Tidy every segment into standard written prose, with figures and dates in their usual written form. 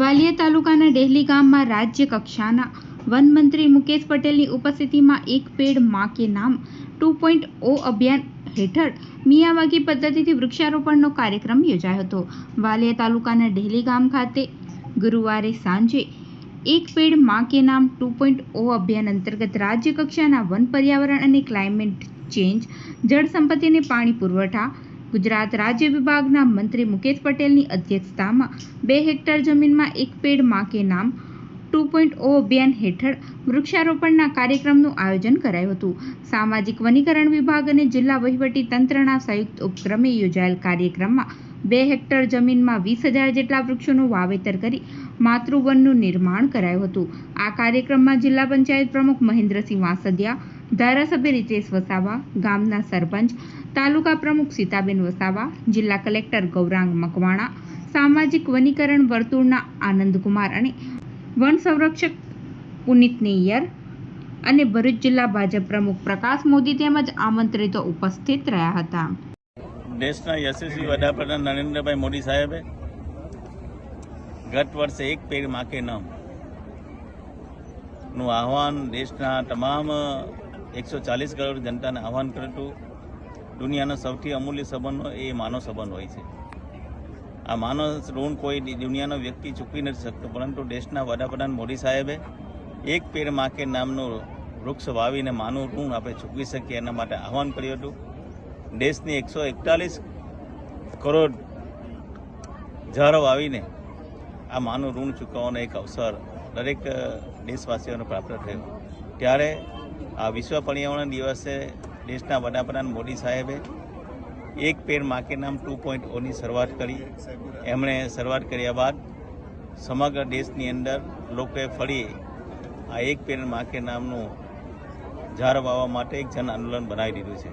વાલિયા તાલુકાના ડેહલી ગામમાં રાજ્ય કક્ષાના વન મંત્રી મુકેશ પટેલની ઉપસ્થિતિમાં એક પેડ માં કે નામ 2.0 અભિયાન હેઠળ મિયાવાકી પદ્ધતિથી વૃક્ષારોપણનો કાર્યક્રમ યોજાયો હતો। વાલિયા તાલુકાના ડેહલી ગામ ખાતે ગુરુવારે સાંજે એક પેડ માં કે નામ 2.0 અભિયાન અંતર્ગત રાજ્ય કક્ષાના વન પર્યાવરણ અને ક્લાઇમેટ ચેન્જ, જળ સંપત્તિ અને પાણી પુરવઠા ગુજરાત રાજ્ય વિભાગના મંત્રી મુકેશ પટેલની અધ્યક્ષતામાં 2 હેક્ટર જમીનમાં એક પેડ માં કે નામ 2.0 અભિયાન હેઠળ વૃક્ષારોપણના કાર્યક્રમનું આયોજન કરાયું હતું। સામાજિક વનીકરણ વિભાગ અને જિલ્લા વહીવટી તંત્રના સંયુક્ત ઉપક્રમે યોજાયેલ કાર્યક્રમમાં 2 હેક્ટર જમીનમાં 20,000 જેટલા વૃક્ષોનું વાવેતર કરી માતૃવનનું નિર્માણ કરાયું હતું। આ કાર્યક્રમમાં જિલ્લા પંચાયત પ્રમુખ મહેન્દ્રસિંહ વાસદિયા, ધારાસભ્ય રીતેશ વસાવા, ગામના સરપંચ, તાલુકા પ્રમુખ સીતાબેન વસાવા, જિલ્લા કલેક્ટર ગૌરાંગ મકવાણા, સામાજિક વનીકરણ વર્તુળના આનંદકુમાર અને વન સંરક્ષક પુનિત નૈયર અને ભરૂચ જિલ્લા ભાજપ પ્રમુખ પ્રકાશ મોદી તેમજ આમંત્રિતો ઉપસ્થિત રહ્યા હતા। દેશના યશસ્વી વડાપ્રધાન નરેન્દ્રભાઈ મોદી સાહેબે ગત વર્ષે એક પેડ માં કે નામ નું આહવાન દેશના તમામ 140 કરોડ જનતાને આહવાન કર્યું હતું। દુનિયાનો સૌથી અમૂલ્ય સંબંધ એ માનવ સંબંધ હોય છે। આ માનવ ઋણ કોઈ દુનિયાનો વ્યક્તિ ચૂકવી નથી શકતો, પરંતુ દેશના વડાપ્રધાન મોદી સાહેબે એક પેડ માં કે નામનું વૃક્ષ વાવીને માનવ ઋણ આપણે ચૂકવી શકીએ એના માટે આહવાન કર્યું હતું। દેશની 141 કરોડ ઝાડો વાવીને આ માનવ ઋણ ચૂકવવાનો એક અવસર દરેક દેશવાસીઓને પ્રાપ્ત થયો। ત્યારે આ વિશ્વ પર્યાવરણ દિવસે દેશના વડાપ્રધાન મોદી સાહેબે એક પેડ માં કે નામ 2.0ની શરૂઆત કરી। એમણે શરૂઆત કર્યા બાદ સમગ્ર દેશની અંદર લોકોએ ફરી આ એક પેડ માં કે નામનું ઝાડ વાવવા માટે એક જન આંદોલન બનાવી દીધું છે।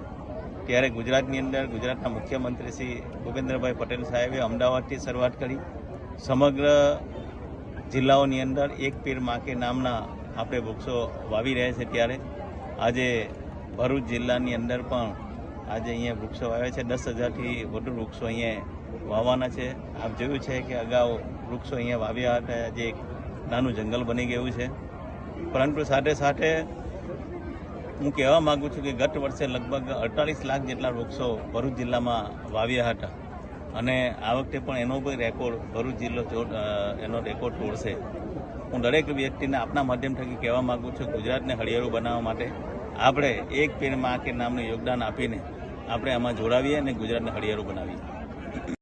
ત્યારે ગુજરાતની અંદર ગુજરાતના મુખ્યમંત્રી શ્રી ભૂપેન્દ્રભાઈ પટેલ સાહેબે અમદાવાદથી શરૂઆત કરી। સમગ્ર જિલ્લાઓની અંદર એક પેડ માં કે નામના આપણે વૃક્ષો વાવી રહ્યા છે। ત્યારે આજે ભરૂચ જિલ્લાની અંદર પણ આજે અહીંયા વૃક્ષો વાવ્યા છે। 10,000થી વધુ વૃક્ષો અહીંયા વાવવાના છે। આપ જોયું છે કે અગાઉ વૃક્ષો અહીંયા વાવ્યા હતા, આજે એક નાનું જંગલ બની ગયું છે। પરંતુ સાથે સાથે હું કહેવા માગું છું કે ગત વર્ષે લગભગ 48 લાખ જેટલા વૃક્ષો ભરૂચ જિલ્લામાં વાવ્યા હતા અને આ વખતે પણ એનો પણ રેકોર્ડ ભરૂચ જિલ્લો એનો રેકોર્ડ તોડશે। હું દરેક વ્યક્તિને આપના માધ્યમ થકી કહેવા માગું છું, ગુજરાતને હરિયાળું બનાવવા માટે આપણે એક પેડ માં કે નામનું યોગદાન આપીને આપણે આમાં જોડાવીએ અને ગુજરાતને હરિયાળું બનાવીએ।